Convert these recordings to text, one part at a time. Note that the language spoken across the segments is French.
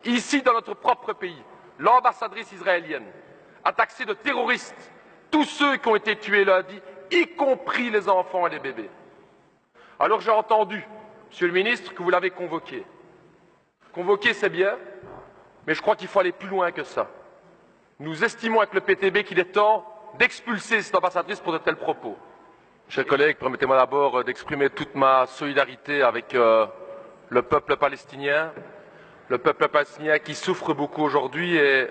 Ici, dans notre propre pays, l'ambassadrice israélienne a taxé de terroristes tous ceux qui ont été tués lundi, y compris les enfants et les bébés. Alors j'ai entendu, Monsieur le ministre, que vous l'avez convoqué. Convoquer, c'est bien, mais je crois qu'il faut aller plus loin que ça. Nous estimons avec le PTB qu'il est temps d'expulser cette ambassadrice pour de tels propos. Chers collègues, permettez-moi d'abord d'exprimer toute ma solidarité avec le peuple palestinien qui souffre beaucoup aujourd'hui. Et,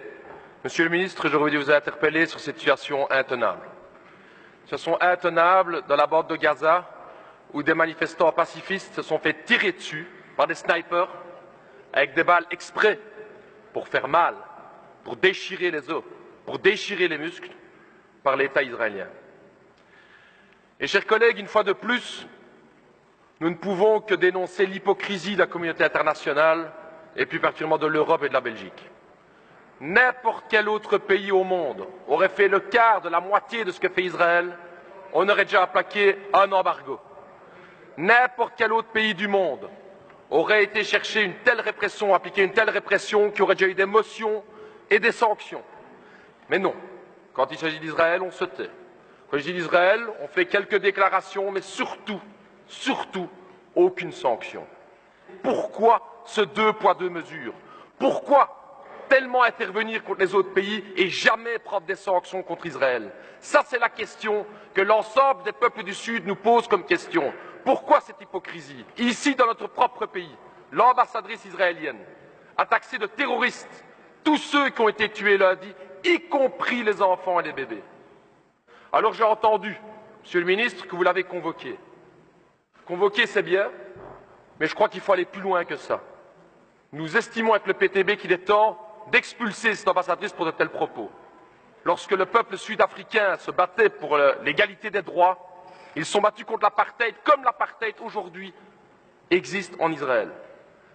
Monsieur le ministre, j'aurais voulu vous interpeller sur cette situation intenable. Situation intenable dans la bande de Gaza, où des manifestants pacifistes se sont fait tirer dessus par des snipers avec des balles exprès pour faire mal, pour déchirer les os, pour déchirer les muscles par l'État israélien. Et chers collègues, une fois de plus, nous ne pouvons que dénoncer l'hypocrisie de la communauté internationale et plus particulièrement de l'Europe et de la Belgique. N'importe quel autre pays au monde aurait fait le quart de la moitié de ce que fait Israël, on aurait déjà appliqué un embargo. N'importe quel autre pays du monde aurait été chercher une telle répression, appliquer une telle répression, qui aurait déjà eu des motions et des sanctions. Mais non, quand il s'agit d'Israël, on se tait. Quand il s'agit d'Israël, on fait quelques déclarations, mais surtout, aucune sanction. Pourquoi ce deux poids, deux mesures? Pourquoi tellement intervenir contre les autres pays et jamais prendre des sanctions contre Israël? Ça, c'est la question que l'ensemble des peuples du Sud nous pose comme question. Pourquoi cette hypocrisie? Ici, dans notre propre pays, l'ambassadrice israélienne a taxé de terroristes tous ceux qui ont été tués lundi, y compris les enfants et les bébés. Alors j'ai entendu, Monsieur le ministre, que vous l'avez convoqué. Convoquer, c'est bien, mais je crois qu'il faut aller plus loin que ça. Nous estimons avec le PTB qu'il est temps d'expulser cette ambassadrice pour de tels propos. Lorsque le peuple sud-africain se battait pour l'égalité des droits, ils se sont battus contre l'apartheid, comme l'apartheid aujourd'hui existe en Israël.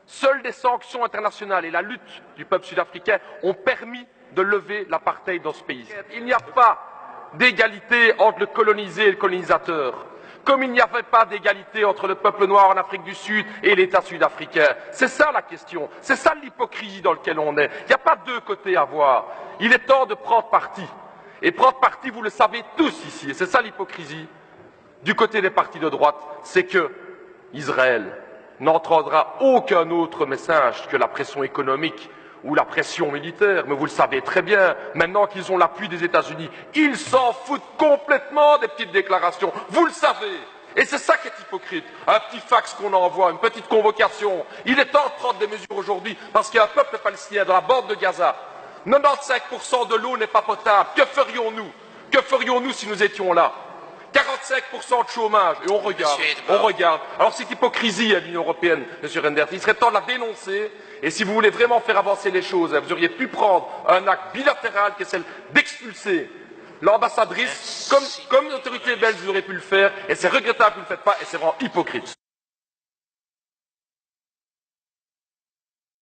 Seules des sanctions internationales et la lutte du peuple sud-africain ont permis de lever l'apartheid dans ce pays. Il n'y a pas d'égalité entre le colonisé et le colonisateur, comme il n'y avait pas d'égalité entre le peuple noir en Afrique du Sud et l'État sud-africain. C'est ça la question, c'est ça l'hypocrisie dans laquelle on est. Il n'y a pas deux côtés à voir. Il est temps de prendre parti. Et prendre parti, vous le savez tous ici, et c'est ça l'hypocrisie du côté des partis de droite, c'est que Israël n'entendra aucun autre message que la pression économique ou la pression militaire. Mais vous le savez très bien, maintenant qu'ils ont l'appui des États-Unis, ils s'en foutent complètement des petites déclarations. Vous le savez. Et c'est ça qui est hypocrite. Un petit fax qu'on envoie, une petite convocation. Il est temps de prendre des mesures aujourd'hui parce qu'il y a un peuple palestinien dans la bande de Gaza. 95% de l'eau n'est pas potable. Que ferions-nous? Que ferions-nous si nous étions là? 45% de chômage, et on regarde. Alors cette hypocrisie à l'Union européenne, M. Reynders, il serait temps de la dénoncer, et si vous voulez vraiment faire avancer les choses, vous auriez pu prendre un acte bilatéral qui est celle d'expulser l'ambassadrice, comme l'autorité belge vous aurait pu le faire, et c'est regrettable que vous ne le faites pas, et c'est vraiment hypocrite.